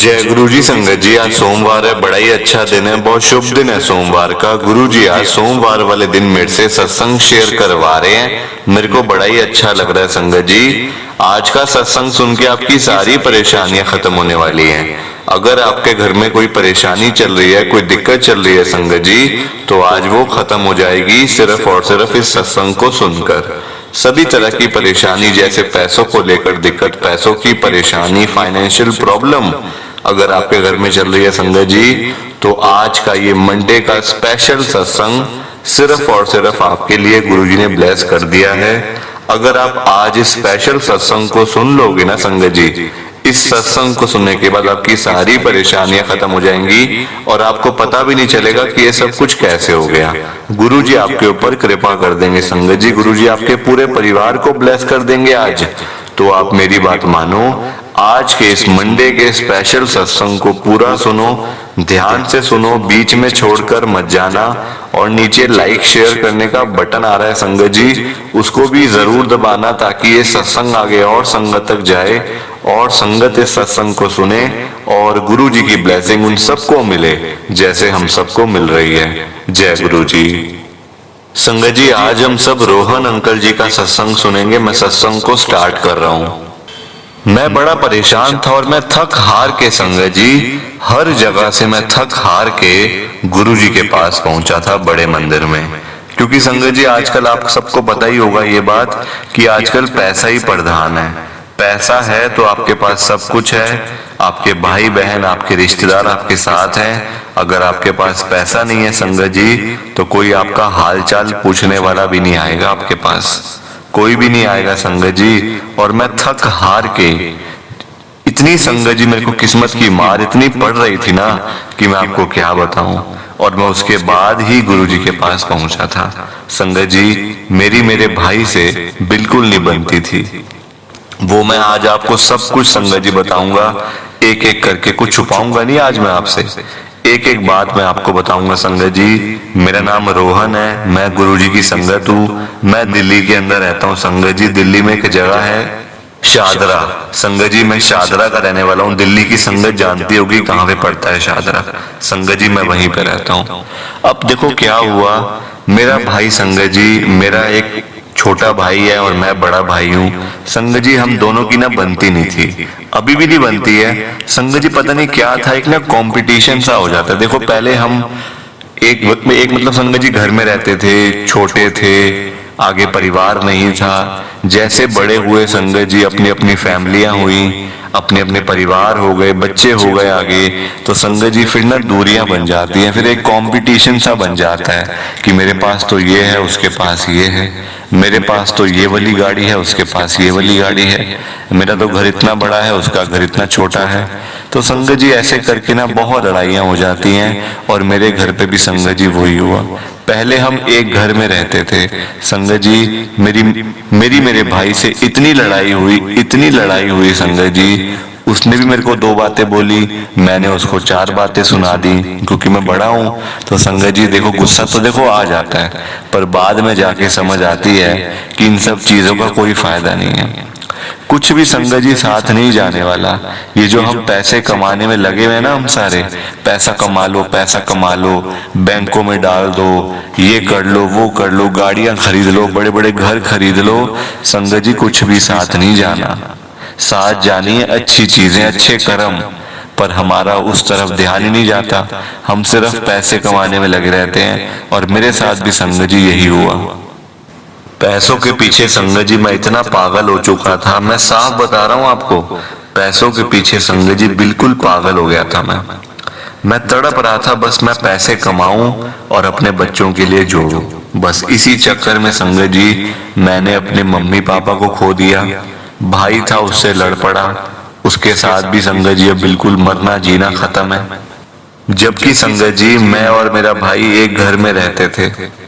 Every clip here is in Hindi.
जय गुरु जी। संगत जी, आज सोमवार है, बड़ा ही अच्छा दिन है, बहुत शुभ दिन है सोमवार का। गुरु जी आज सोमवार वाले दिन मेरे से सत्संग शेयर करवा रहे हैं, मेरे को बड़ा ही अच्छा लग रहा है। संगत जी, आज का सत्संग सुन के आपकी सारी परेशानियां खत्म होने वाली हैं। अगर आपके घर में कोई परेशानी चल रही है, कोई दिक्कत चल रही है संगत जी, तो आज वो खत्म हो जाएगी सिर्फ और सिर्फ इस सत्संग को सुनकर। सभी तरह की परेशानी, जैसे पैसों को लेकर दिक्कत, पैसों की परेशानी, फाइनेंशियल प्रॉब्लम अगर आपके घर में चल रही है संगत जी, तो आज का ये मंडे का स्पेशल सत्संग सिर्फ और सिर्फ आपके लिए गुरुजी ने ब्लेस कर दिया है। अगर आप आज इस स्पेशल सत्संग को सुन लोगे ना संगत जी, इस सत्संग को सुनने के बाद आपकी सारी परेशानियां खत्म हो जाएंगी और आपको पता भी नहीं चलेगा कि ये सब कुछ कैसे हो गया। गुरुजी आपके ऊपर कृपा कर देंगे संगत जी, गुरुजी आपके पूरे परिवार को ब्लेस कर देंगे आज। तो आप मेरी बात मानो, आज के इस मंडे के स्पेशल सत्संग को पूरा सुनो, ध्यान से सुनो, बीच में छोड़कर मत जाना। और नीचे लाइक शेयर करने का बटन आ रहा है संगत जी, उसको भी जरूर दबाना ताकि ये सत्संग आगे और संगत तक जाए और संगत इस सत्संग को सुने और गुरु जी की ब्लेसिंग उन सबको मिले जैसे हम सबको मिल रही है। जय गुरु जी। संगत जी, आज हम सब रोहन अंकल जी का सत्संग सुनेंगे। मैं सत्संग को स्टार्ट कर रहा हूँ। मैं बड़ा परेशान था और मैं थक हार के संगत जी, हर जगह से मैं थक हार के गुरु जी के पास पहुंचा था, बड़े मंदिर में। क्योंकि संगत जी आजकल आप सबको पता ही होगा ये बात कि आजकल पैसा ही प्रधान है। पैसा है तो आपके पास सब कुछ है, आपके भाई बहन, आपके रिश्तेदार आपके साथ हैं। अगर आपके पास पैसा नहीं है संगत जी, तो कोई आपका हालचाल पूछने वाला भी नहीं आएगा, आपके पास कोई भी नहीं आएगा संगत जी। और मैं थक हार के, इतनी संगत जी मेरे को किस्मत की मार इतनी पड़ रही थी ना कि मैं आपको क्या बताऊं। और मैं उसके बाद ही गुरु जी के पास पहुंचा था संगत जी। मेरी मेरे भाई से बिल्कुल नहीं बनती थी वो। मैं आज आपको सब कुछ संगत जी बताऊंगा, एक एक करके, कुछ छुपाऊंगा नहीं आज मैं आपसे। एक एक बात मैं आपको बताऊंगा संगत जी। मेरा नाम रोहन है, मैं गुरुजी की संगत हूँ। मैं दिल्ली के अंदर रहता हूँ संगत जी। दिल्ली में एक जगह है शादरा संगत जी, मैं शादरा का रहने वाला हूँ। दिल्ली की संगत जानती होगी कहाँ पे पड़ता है शादरा संगत जी, मैं वहीं पे रहता हूँ। अब देखो क्या हुआ, मेरा भाई संगत जी, मेरा एक छोटा भाई है और मैं बड़ा भाई हूँ संगत जी। हम दोनों की ना बनती नहीं थी, अभी भी नहीं बनती है संगत जी। पता नहीं क्या था, एक ना कंपटीशन सा हो जाता है। देखो पहले हम एक वक्त में एक मतलब संगत जी घर में रहते थे, छोटे थे, आगे परिवार नहीं था। जैसे बड़े हुए संगत जी, अपनी अपनी फैमिलियां हुई, अपने अपने परिवार हो गए, बच्चे हो गए आगे, तो संगत जी फिर ना दूरियां बन जाती हैं। फिर एक कंपटीशन सा बन जाता है कि मेरे पास तो ये है, उसके पास ये है, मेरे पास तो ये वाली गाड़ी है, उसके पास ये वाली गाड़ी है, मेरा तो घर इतना बड़ा है, उसका घर इतना छोटा है। तो संगत जी ऐसे करके ना बहुत लड़ाइयां हो जाती हैं। और मेरे घर पे भी संगत जी वही हुआ। पहले हम एक घर में रहते थे संगत जी, मेरी मेरे भाई से इतनी लड़ाई हुई, इतनी लड़ाई हुई संगत जी। उसने भी मेरे को 2 बातें बोली, मैंने उसको 4 बातें सुना दी, क्योंकि मैं बड़ा हूं। तो संगत जी देखो, गुस्सा तो देखो आ जाता है, पर बाद में जाके समझ आती है कि इन सब चीजों का कोई फायदा नहीं है। कुछ भी संगत जी साथ नहीं जाने वाला। ये जो हम पैसे कमाने में लगे हुए हैं ना, हम सारे पैसा कमा लो, पैसा कमा लो, बैंकों में डाल दो, ये कर लो, वो कर लो, गाड़ियां खरीद लो, बड़े बड़े घर खरीद लो, संगत जी कुछ भी साथ नहीं जाना। साथ जानी है अच्छी चीजें, अच्छे कर्म, पर हमारा उस तरफ ध्यान ही नहीं जाता। हम सिर्फ पैसे कमाने में लगे रहते हैं। और मेरे साथ भी संगत जी यही हुआ। पैसों के पीछे संगत जी मैं इतना पागल हो चुका था, मैं साफ बता रहा हूँ आपको, पैसों के पीछे संगत जी बिल्कुल पागल हो गया था। मैं तड़प रहा था, बस मैं पैसे कमाऊं और अपने बच्चों के लिए जोड़ूं। बस इसी चक्कर में संगत जी मैंने अपने मम्मी पापा को खो दिया। भाई था, उससे लड़ पड़ा, उसके साथ भी संगत जी अब बिल्कुल मरना जीना खत्म है। जबकि संगत जी मैं और मेरा भाई एक घर में रहते थे।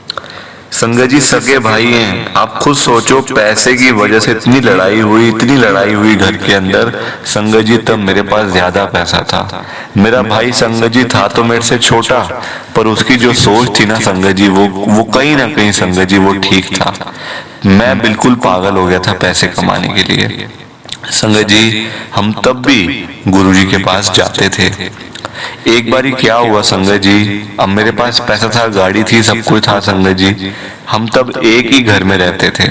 संगत जी सगे भाई हैं। आप खुद सोचो, पैसे की वजह से इतनी लड़ाई हुई, इतनी लड़ाई हुई घर के अंदर संगत जी। तब मेरे पास ज्यादा पैसा था। मेरा भाई संगत जी था तो मेरे से छोटा, पर उसकी जो सोच थी ना संगत जी, वो कहीं ना कहीं संगत जी वो ठीक था। मैं बिल्कुल पागल हो गया था पैसे कमाने के लिए संगत जी हम तब भी गुरुजी के पास जाते थे। एक बारी क्या हुआ संगत जी, अब मेरे पास पैसा था, गाड़ी थी, सब कुछ था संगत जी। हम तब एक ही घर में रहते थे।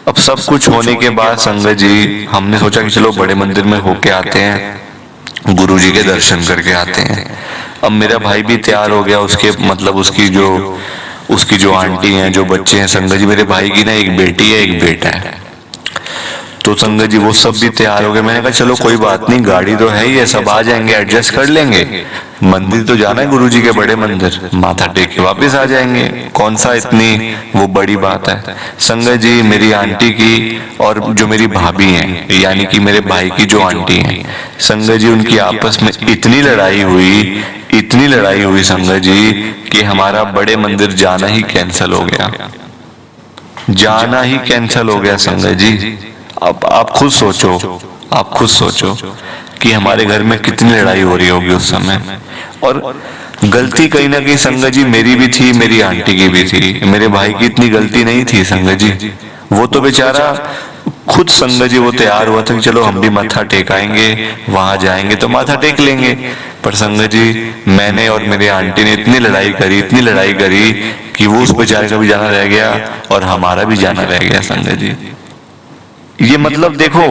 अब सब कुछ होने के बाद संगत जी हमने सोचा कि चलो बड़े मंदिर में होके आते हैं, गुरुजी के दर्शन करके आते हैं। अब मेरा भाई भी तैयार हो गया, उसके मतलब उसकी जो आंटी हैं, जो बच्चे हैं संगत जी, मेरे भाई की ना एक बेटी है एक बेटा है। तो संगत जी वो सब भी तैयार हो गए। मैंने कहा चलो कोई बात नहीं, गाड़ी तो है ही है, सब आ जाएंगे, एडजस्ट कर लेंगे। मंदिर तो जाना है गुरुजी के बड़े मंदिर, माथा टेक के वापस आ जाएंगे, कौन सा इतनी वो बड़ी बात है। संगत जी मेरी आंटी की और जो मेरी भाभी हैं, यानी कि मेरे भाई की जो आंटी हैं, संगत जी उनकी आपस में इतनी लड़ाई हुई संगत जी कि हमारा बड़े मंदिर जाना ही कैंसिल हो गया, संगत जी। अब आप खुद सोचो कि हमारे घर में कितनी लड़ाई हो रही होगी उस समय। और गलती कहीं ना कहीं संगत जी मेरी भी थी, मेरी आंटी की भी थी, मेरे भाई की इतनी गलती नहीं थी संगत जी। वो तो बेचारा खुद संगत जी वो तैयार हुआ था कि चलो हम भी माथा टेकाएंगे, वहां जाएंगे तो माथा टेक लेंगे। पर संगत जी मैंने और मेरी आंटी ने इतनी लड़ाई करी कि वो उस बेचारे का भी जाना रह गया और हमारा भी जाना रह गया संगत जी। ये मतलब देखो,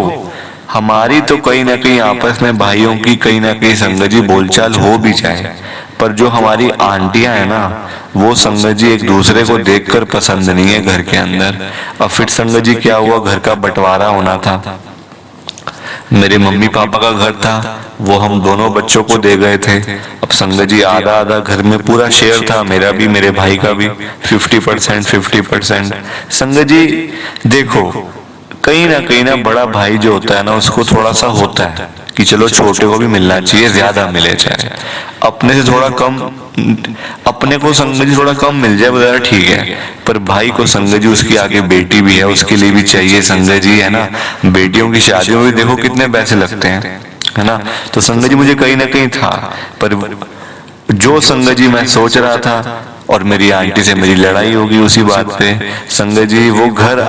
हमारी तो कहीं ना कहीं आपस में भाइयों की कहीं ना कहीं संगत जी बोलचाल हो भी जाए, पर जो हमारी आंटियां है ना, वो संगत जी एक दूसरे को देखकर पसंद नहीं है घर के अंदर। अब फिर संगत जी क्या हुआ, घर का बंटवारा होना था। मेरे मम्मी पापा का घर था, वो हम दोनों बच्चों को दे गए थे। अब संगत जी आधा आधा घर में पूरा शेयर था, मेरा भी मेरे भाई का भी 50%। संगत जी देखो, कहीं ना बड़ा भाई जो होता है ना, उसको थोड़ा सा होता है कि चलो छोटे को भी मिलना चाहिए, ज्यादा मिले चाहे, अपने से थोड़ा कम, अपने को संगत जी थोड़ा कम मिल जाए वगैरह ठीक है, पर भाई को संगत जी उसकी आगे बेटी भी है, उसके लिए भी चाहिए संगत जी, है ना। बेटियों की शादियों में देखो कितने पैसे लगते हैं, है ना। तो संगत जी मुझे कहीं ना कहीं था, पर जो संगत जी मैं सोच रहा था और मेरी आंटी से मेरी लड़ाई होगी उसी बात पे। संगत जी वो घर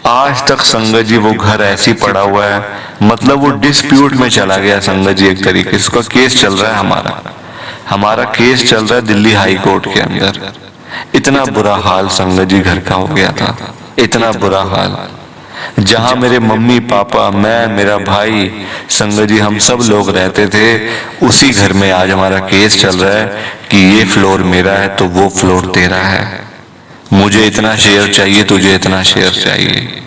आज तक संगत जी वो घर ऐसी पड़ा हुआ है, मतलब वो डिस्प्यूट में चला गया संगत जी, एक तरीके से उसका केस चल रहा है, हमारा केस चल रहा है दिल्ली हाई कोर्ट के अंदर। इतना बुरा हाल संगत जी घर का हो गया था, इतना बुरा हाल। जहां मेरे मम्मी पापा, मैं, मेरा भाई, संगत जी हम सब लोग रहते थे, उसी घर में आज हमारा केस चल रहा है कि ये फ्लोर मेरा है तो वो फ्लोर तेरा है, मुझे इतना शेयर चाहिए, तुझे इतना शेयर चाहिए।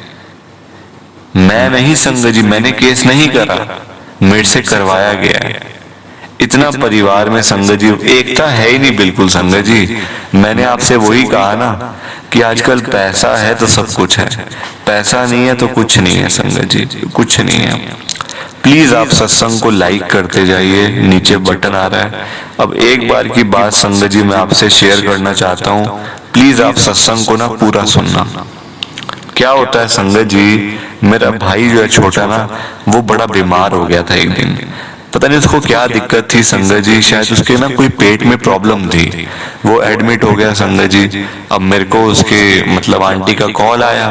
मैं नहीं संगत जी, मैंने केस नहीं करा, मेरे से करवाया गया है। इतना परिवार में संगत जी एकता है ही नहीं बिल्कुल संगत जी। मैंने आपसे वही कहा ना कि आजकल पैसा है तो सब कुछ है, पैसा नहीं है तो कुछ नहीं है संगत जी, कुछ नहीं है। प्लीज आप सत्संग को लाइक करते जाइए, नीचे बटन आ रहा है। अब एक बार की बात संगत जी मैं आपसे शेयर करना चाहता हूँ, प्लीज आप सत्संग को ना पूरा सुनना। क्या होता है संगत जी, मेरा भाई जो है छोटा ना, वो बड़ा बीमार हो गया था एक दिन, पता नहीं उसको क्या दिक्कत थी संगत जी, शायद उसके ना कोई पेट में प्रॉब्लम थी, वो एडमिट हो गया संगत जी। अब मेरे को उसके मतलब आंटी का कॉल आया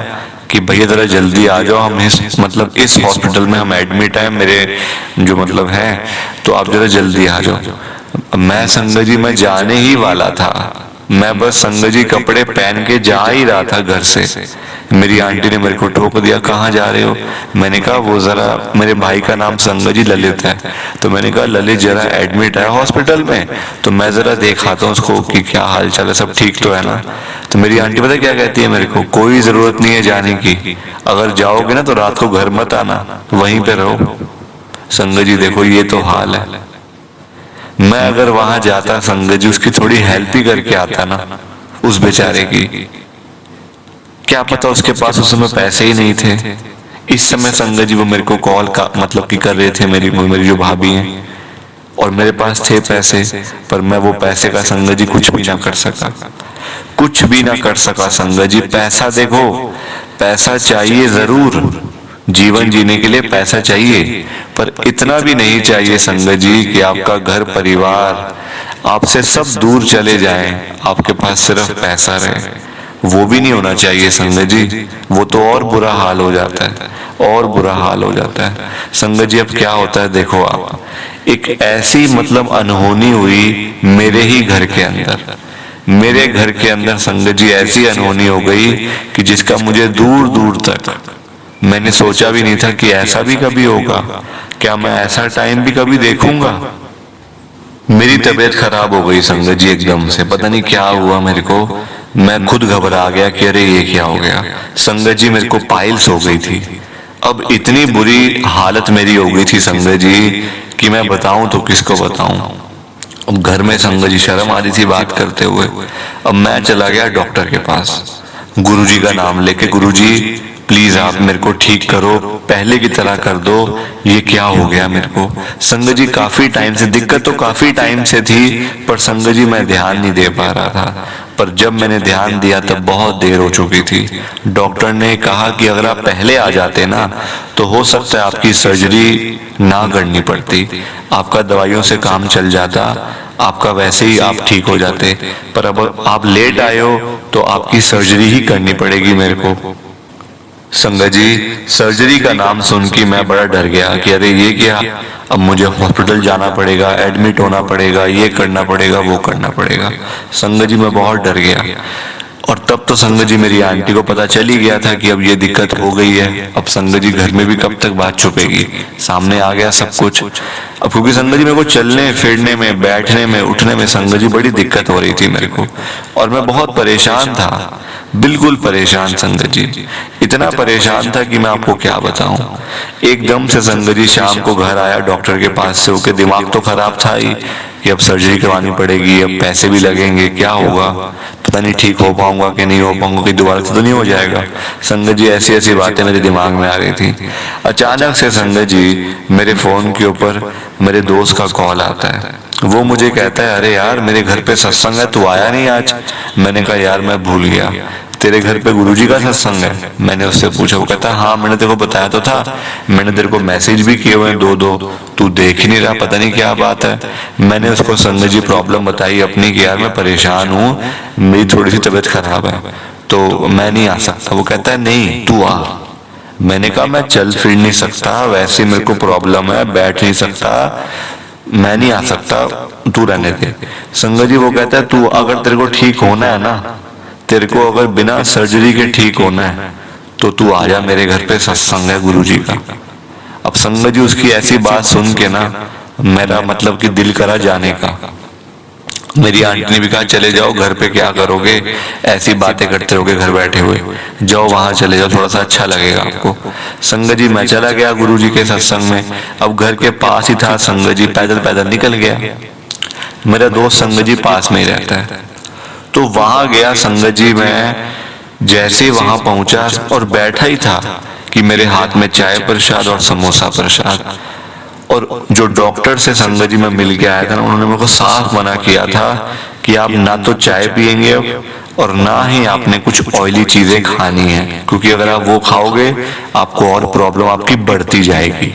कि भैया जरा जल्दी आ जाओ, हम इस हॉस्पिटल में हम एडमिट है, मेरे जो मतलब है, तो आप जरा जल्दी आ जाओ। मैं संगत जी मैं जाने ही वाला था, मैं बस संगत जी कपड़े पहन के जा ही रहा था घर से, मेरी आंटी ने मेरे को टोक दिया, कहाँ जा रहे हो। मैंने कहा वो जरा, मेरे भाई का नाम संगत जी ललित है, तो मैंने कहा ललित जरा एडमिट है हॉस्पिटल में, तो मैं जरा दिखाता हूँ उसको कि क्या हाल चाल है, सब ठीक तो है ना। तो मेरी आंटी पता क्या कहती है मेरे को, कोई जरूरत नहीं है जाने की, अगर जाओगे ना तो रात को घर मत आना, वहीं पे रहो। संगत जी देखो ये तो हाल है। मैं अगर वहां जाता संगत जी, उसकी थोड़ी हेल्प ही करके आता ना उस बेचारे की, क्या पता उसके पास उस समय पैसे ही नहीं थे। इस समय संगत जी वो मेरे को कॉल का मतलब कि कर रहे थे, मेरी जो भाभी हैं, और मेरे पास थे पैसे, पर मैं वो पैसे का संगत जी कुछ भी ना कर सका, कुछ भी ना कर सका संगत जी। पैसा देखो, पैसा चाहिए जरूर, जीवन जीने के लिए पैसा चाहिए, पर इतना भी नहीं चाहिए संगत जी कि आपका घर परिवार आपसे सब दूर चले जाएं, आपके पास सिर्फ पैसा रहे। वो भी नहीं होना चाहिए संगत जी, वो तो और बुरा हाल हो जाता है, और बुरा हाल हो जाता है संगत जी। अब क्या होता है देखो आप, एक ऐसी मतलब अनहोनी हुई मेरे ही घर के अंदर, मेरे घर के अंदर संगत जी ऐसी अनहोनी हो गई कि जिसका मुझे दूर दूर तक मैंने सोचा भी नहीं था कि ऐसा भी कभी होगा, क्या मैं ऐसा टाइम भी कभी देखूंगा। मेरी तबीयत खराब हो गई संगत जी एकदम से, पता नहीं क्या हुआ मेरे को, मैं खुद घबरा गया कि अरे ये क्या हो गया। संगत जी मेरे को पाइल्स हो गई थी। अब इतनी बुरी हालत मेरी हो गई थी संगत जी कि मैं बताऊं तो किसको बताऊं। अब घर में संगत जी शर्म आ रही थी बात करते हुए। अब मैं चला गया डॉक्टर के पास, गुरुजी का नाम लेके, गुरुजी प्लीज आप मेरे को ठीक करो, पहले की तरह कर दो, ये क्या हो गया मेरे को। संगत जी काफी टाइम से दिक्कत तो काफी टाइम से थी, पर संगत जी मैं ध्यान नहीं दे पा रहा था। पर जब मैंने ध्यान दिया तब बहुत देर हो चुकी थी। डॉक्टर ने कहा कि अगर आप पहले आ जाते ना तो हो सकता है आपकी सर्जरी ना करनी पड़ती, आपका दवाइयों से काम चल जाता, आपका वैसे ही आप ठीक हो जाते। पर अब आप लेट आए हो तो आपकी सर्जरी ही करनी पड़ेगी मेरे को। संगत जी सर्जरी का नाम सुन के मैं बड़ा डर गया कि अरे ये क्या, अब मुझे हॉस्पिटल जाना पड़ेगा, एडमिट होना पड़ेगा, ये करना पड़ेगा, वो करना पड़ेगा। संगत जी मैं बहुत डर गया। और तब तो संगत जी मेरी आंटी को पता चल ही गया था कि अब ये दिक्कत हो गई है। अब संगत जी घर में भी कब तक बात छुपेगी, सामने आ गया सब कुछ। अब क्योंकि संगत जी मेरे को चलने फिरने में, बैठने में, उठने में संगत जी बड़ी दिक्कत हो रही थी मेरे को, और मैं बहुत परेशान था, बिल्कुल परेशान संगत जी, इतना परेशान था कि मैं आपको क्या बताऊं। एकदम से संगत जी शाम को घर आया डॉक्टर के पास से होके, दिमाग तो खराब था ही कि अब सर्जरी करवानी पड़ेगी, अब पैसे भी लगेंगे, क्या होगा, पता नहीं ठीक हो पाऊंगा कि नहीं हो पाऊंगा, कि दोबारा से तो नहीं हो जाएगा। संगत जी ऐसी ऐसी बातें मेरे दिमाग में आ रही थी। अचानक से संगत जी मेरे फोन के ऊपर मेरे दोस्त का कॉल आता है। वो मुझे कहता है अरे यार मेरे घर पे सत्संग है, तू आया नहीं आज। मैंने कहा यार मैं भूल गया, तेरे घर पे गुरुजी का सत्संग है। मैंने उससे पूछा, वो कहता हाँ मैंने तेरे को बताया तो था, मैंने तेरे को मैसेज भी किए हुए हैं दो, तू देख ही नहीं रहा, पता नहीं क्या बात है। मैंने उसको संगत जी प्रॉब्लम बताई अपनी कि यार मैं परेशान हूँ, मेरी थोड़ी सी तबीयत खराब है तो मैं नहीं आ सकता। वो कहता है नहीं तू आ। मैंने कहा मैं चल फिर नहीं सकता, वैसे मेरे को प्रॉब्लम है, बैठ नहीं सकता, मैं नहीं आ सकता, तू रहने दे। संगत जी वो कहता है तू अगर तेरे को ठीक होना है ना, तेरे को अगर बिना सर्जरी के ठीक होना है तो तू आ जा, मेरे घर पे सत्संग है गुरुजी का। अब संगत जी उसकी ऐसी बात सुन के ना मेरा मतलब कि दिल करा जाने का। मेरी आंटी ने भी कहा चले जाओ, घर पे क्या करोगे, ऐसी बातें करते रहोगे घर बैठे हुए, जाओ वहां चले जाओ, थोड़ा सा अच्छा लगेगा आपको। संगत जी मैं चला गया गुरुजी के सत्संग में। अब घर के पास ही था, संगत जी पैदल पैदल निकल गया। मेरा दोस्त संगत जी पास में ही रहता है, तो वहां गया संगत जी। मैं जैसे वहां पहुंचा और बैठा ही था कि मेरे हाथ में चाय प्रसाद और समोसा प्रसाद। और जो डॉक्टर से संगत जी मैं मिल के आया था ना, उन्होंने मेरे को साफ मना किया था कि आप ना तो चाय पियेंगे और ना ही आपने कुछ ऑयली चीजें खानी है, क्योंकि अगर आप वो खाओगे आपको और प्रॉब्लम आपकी बढ़ती जाएगी,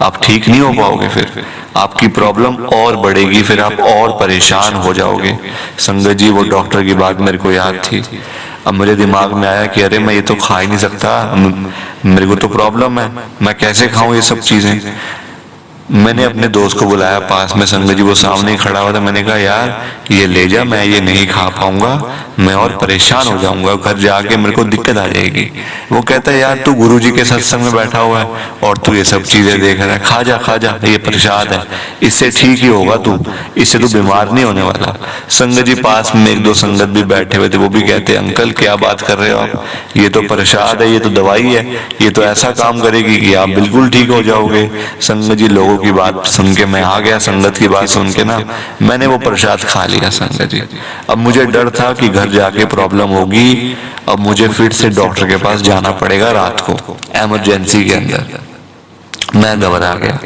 आप ठीक नहीं हो पाओगे, फिर आपकी प्रॉब्लम और बढ़ेगी, फिर आप और परेशान हो जाओगे। संगत जी वो डॉक्टर की बात मेरे को याद थी। अब मेरे दिमाग में आया कि अरे मैं ये तो खा ही नहीं सकता, मेरे को तो प्रॉब्लम है, मैं कैसे खाऊं ये सब चीजें। मैंने अपने दोस्त को बुलाया पास में, संगत जी वो सामने ही खड़ा हुआ था। मैंने कहा यार ये ले जा, मैं ये नहीं खा पाऊंगा, मैं और परेशान हो जाऊंगा, घर जाके मेरे को दिक्कत आ जाएगी। वो कहता है यार तू गुरुजी के सत्संग में बैठा हुआ है और तू ये सब चीजें देख रहा है, खा जा खा जा, ये प्रसाद है, इससे ठीक ही होगा तू, इससे तू बीमार नहीं होने वाला। संगत जी पास में एक दो संगत भी बैठे हुए थे, वो भी कहते अंकल क्या बात कर रहे हो आप, ये तो प्रसाद है, ये तो दवाई है, ये तो ऐसा काम करेगी कि आप बिल्कुल ठीक हो जाओगे। संगत जी लोगों की बात सुन के मैं आ गया, संगत की बात सुन के ना मैंने वो प्रसाद खा लिया संगत जी। अब मुझे डर था कि घर जाके प्रॉब्लम होगी, अब मुझे फिर से डॉक्टर के पास जाना पड़ेगा रात को इमरजेंसी के अंदर। मैं घबरा गया।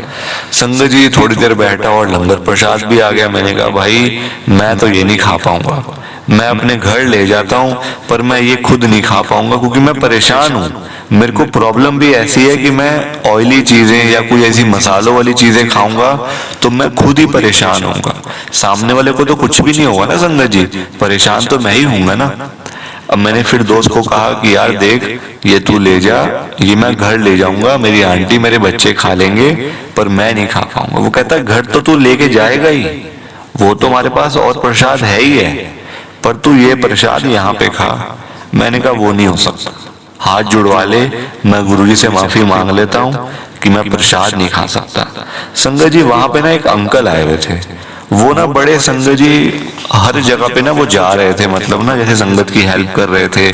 संगत जी थोड़ी देर बैठा और लंगर प्रसाद भी आ गया। मैंने कहा भाई मैं तो ये नहीं खा पाऊंगा, मैं अपने घर ले जाता हूँ पर मैं ये खुद नहीं खा पाऊंगा, क्योंकि मैं परेशान हूँ। मेरे को प्रॉब्लम भी ऐसी है कि मैं ऑयली चीजें या कोई ऐसी मसालों वाली चीजें खाऊंगा तो मैं खुद ही परेशान होऊंगा, सामने वाले को तो कुछ भी नहीं होगा ना संगत जी, परेशान तो मैं ही हूंगा ना। अब मैंने फिर दोस्त को कहा कि यार देख, ये तू ले जा, ये मैं घर ले जाऊंगा, मेरी आंटी मेरे बच्चे खा लेंगे पर मैं नहीं खा पाऊंगा। वो कहता घर तो तू लेके जाएगा ही, वो तो हमारे पास और प्रसाद है ही है, पर तू ये प्रसाद यहाँ पे खा। मैंने कहा वो नहीं हो सकता, हाथ जुड़वा ले, मैं गुरुजी से माफी मांग लेता हूँ कि मैं प्रसाद नहीं खा सकता। संगत जी वहां पे ना एक अंकल आए हुए थे, वो ना बड़े संगत जी हर जगह पे ना वो जा रहे थे, मतलब ना जैसे संगत की हेल्प कर रहे थे,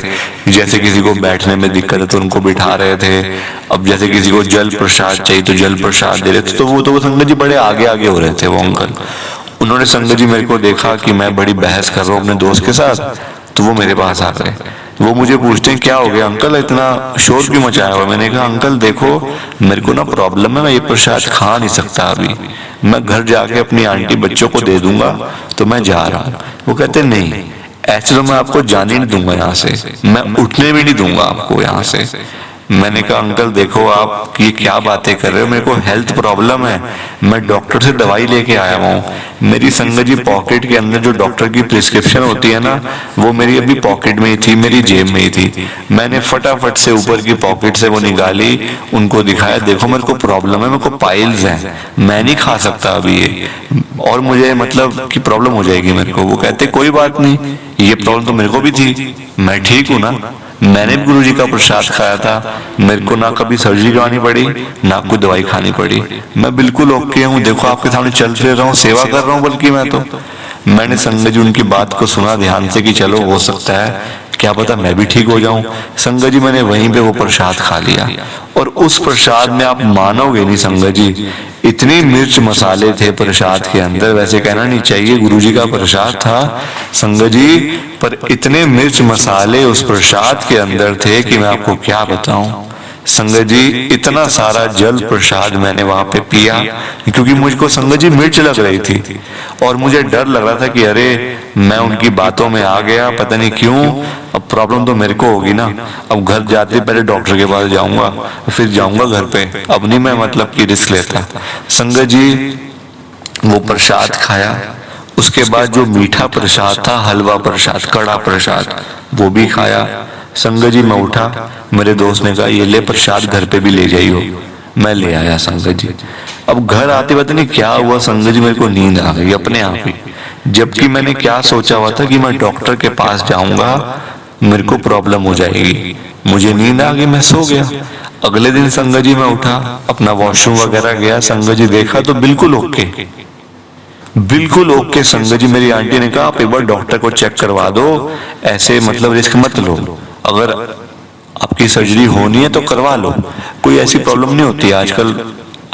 जैसे किसी को बैठने में दिक्कत है तो उनको बिठा रहे थे, अब जैसे किसी को जल प्रसाद चाहिए तो जल प्रसाद दे रहे थे। तो वो संगत जी बड़े आगे आगे हो रहे थे वो अंकल। उन्होंने संगत जी मेरे को देखा कि मैं बड़ी बहस कर रहा हूँ अपने दोस्त के साथ, तो वो मेरे पास आ गए। वो मुझे पूछते हैं क्या हो गया अंकल, इतना शोर क्यों मचाया हुआ। मैंने कहा अंकल देखो, मेरे को ना प्रॉब्लम है, मैं ये प्रसाद खा नहीं सकता अभी, मैं घर जाके अपनी आंटी बच्चों को दे दूंगा, तो मैं जा रहा हूँ। वो कहते नहीं, ऐसे तो मैं आपको जाने नहीं दूंगा यहाँ से, मैं उठने भी नहीं दूंगा आपको यहाँ से। मैंने कहा अंकल देखो आप ये क्या बातें कर रहे हो, मेरे को हेल्थ प्रॉब्लम है, मैं डॉक्टर से दवाई लेके आया हूँ। मेरी संगत जी पॉकेट के अंदर जो डॉक्टर की प्रिस्क्रिप्शन होती है ना, वो मेरी अभी पॉकेट में ही थी, मेरी जेब में ही थी। मैंने फटाफट से ऊपर की पॉकेट से वो निकाली, उनको दिखाया, देखो मेरे को प्रॉब्लम है, मेरे को पाइल्स हैं, मैं नहीं खा सकता अभी ये, और मुझे मतलब कि प्रॉब्लम हो जाएगी मेरे को। वो कहते कोई बात नहीं, ये प्रॉब्लम तो मेरे को भी थी, मैं ठीक हूँ ना, मैंने भी गुरुजी का प्रसाद खाया था, मेरे को ना कभी सर्जरी करवानी पड़ी ना कोई दवाई खानी पड़ी, मैं बिल्कुल ओके हूँ, देखो आपके सामने चल फिर रहा हूँ, सेवा कर रहा हूँ बल्कि मैं तो। मैंने संगत जी उनकी बात को सुना ध्यान से कि चलो हो सकता है क्या पता मैं भी ठीक हो जाऊं। संगत जी मैंने वहीं पे वो प्रसाद खा लिया, और उस प्रसाद में आप मानोगे नहीं संगत जी, इतनी मिर्च मसाले थे प्रसाद के अंदर, वैसे कहना नहीं चाहिए गुरुजी का प्रसाद था संगत जी, पर इतने मिर्च मसाले उस प्रसाद के अंदर थे कि मैं आपको क्या बताऊं संगत जी। इतना सारा जल प्रसाद मैंने वहां पे पिया, क्योंकि मुझको संगत जी मिर्च लग रही थी, और मुझे डर लग रहा था कि अरे मैं उनकी बातों में आ गया, पता नहीं क्यों, अब प्रॉब्लम तो मेरे को होगी ना। अब घर जाते पहले डॉक्टर के पास जाऊंगा, फिर जाऊंगा घर पे, अब नहीं मैं मतलब कि रिस्क लेता। संगत जी वो प्रसाद खाया, उसके बाद जो मीठा प्रसाद था, हलवा प्रसाद, कड़ा प्रसाद, वो भी खाया। संगत जी मैं उठा, मेरे दोस्त ने कहा ये ले प्रसाद घर पे भी ले जाइयो, मैं ले आया संगत जी। अब घर आते पता नहीं क्या हुआ संगत जी, मेरे को नींद आ गई अपने आप ही, जबकि मैंने क्या सोचा हुआ था कि मैं डॉक्टर के पास जाऊंगा, मेरे को प्रॉब्लम हो जाएगी, मुझे नींद आ गई, मैं सो गया। अगले दिन संगत जी मैं उठा, अपना वॉशरूम वगैरह गया, संगत जी देखा तो बिल्कुल ओके, बिल्कुल ओके संगत जी। मेरी आंटी ने कहा आप एक बार डॉक्टर को चेक करवा दो, ऐसे मतलब रिस्क मत लो, अगर आपकी सर्जरी होनी है तो करवा लो, कोई ऐसी प्रॉब्लम नहीं होती आजकल,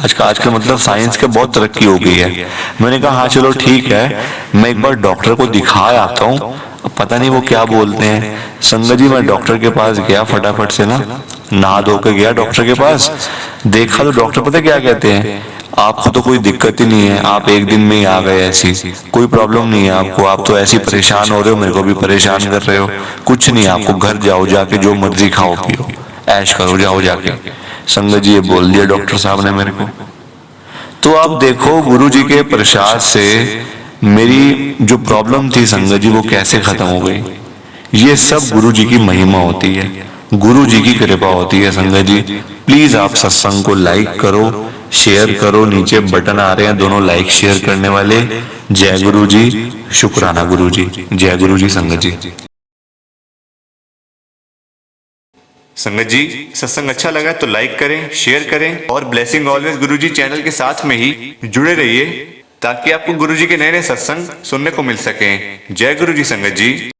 आजकल मतलब साइंस के बहुत तरक्की हो गई है। मैंने कहा हाँ चलो ठीक है, मैं एक बार डॉक्टर को दिखा आता हूँ, पता नहीं वो क्या बोलते हैं। संगत जी मैं डॉक्टर के पास गया, फटाफट से ना नहा धो के गया डॉक्टर के पास, देखा तो डॉक्टर पता क्या कहते हैं, आपको तो कोई दिक्कत ही नहीं है, आप एक दिन में ही आ गए, ऐसी कोई प्रॉब्लम नहीं है आपको, आप तो ऐसी परेशान हो रहे हो, मेरे को भी परेशान कर रहे हो, कुछ नहीं आपको, घर जाओ, जाके जो मर्जी खाओ पियो ऐश करो, जाओ जाके। संगत जी ये बोल दिया डॉक्टर साहब ने मेरे को। तो आप देखो गुरु जी के प्रसाद से मेरी जो प्रॉब्लम थी संगत जी वो कैसे खत्म हो गई। ये सब गुरु जी की महिमा होती है, गुरु जी की कृपा होती है संगत जी। प्लीज आप सत्संग को लाइक करो, शेयर करो, नीचे बटन आ रहे हैं दोनों लाइक शेयर करने वाले। जय गुरु जी, शुक्राना गुरु जी, जय गुरु जी संगत जी। संगत जी सत्संग अच्छा लगा तो लाइक करें, शेयर करें, और ब्लेसिंग ऑलवेज गुरुजी चैनल के साथ में ही जुड़े रहिए, ताकि आपको गुरुजी के नए नए सत्संग सुनने को मिल सकें। जय गुरु जी संगत जी।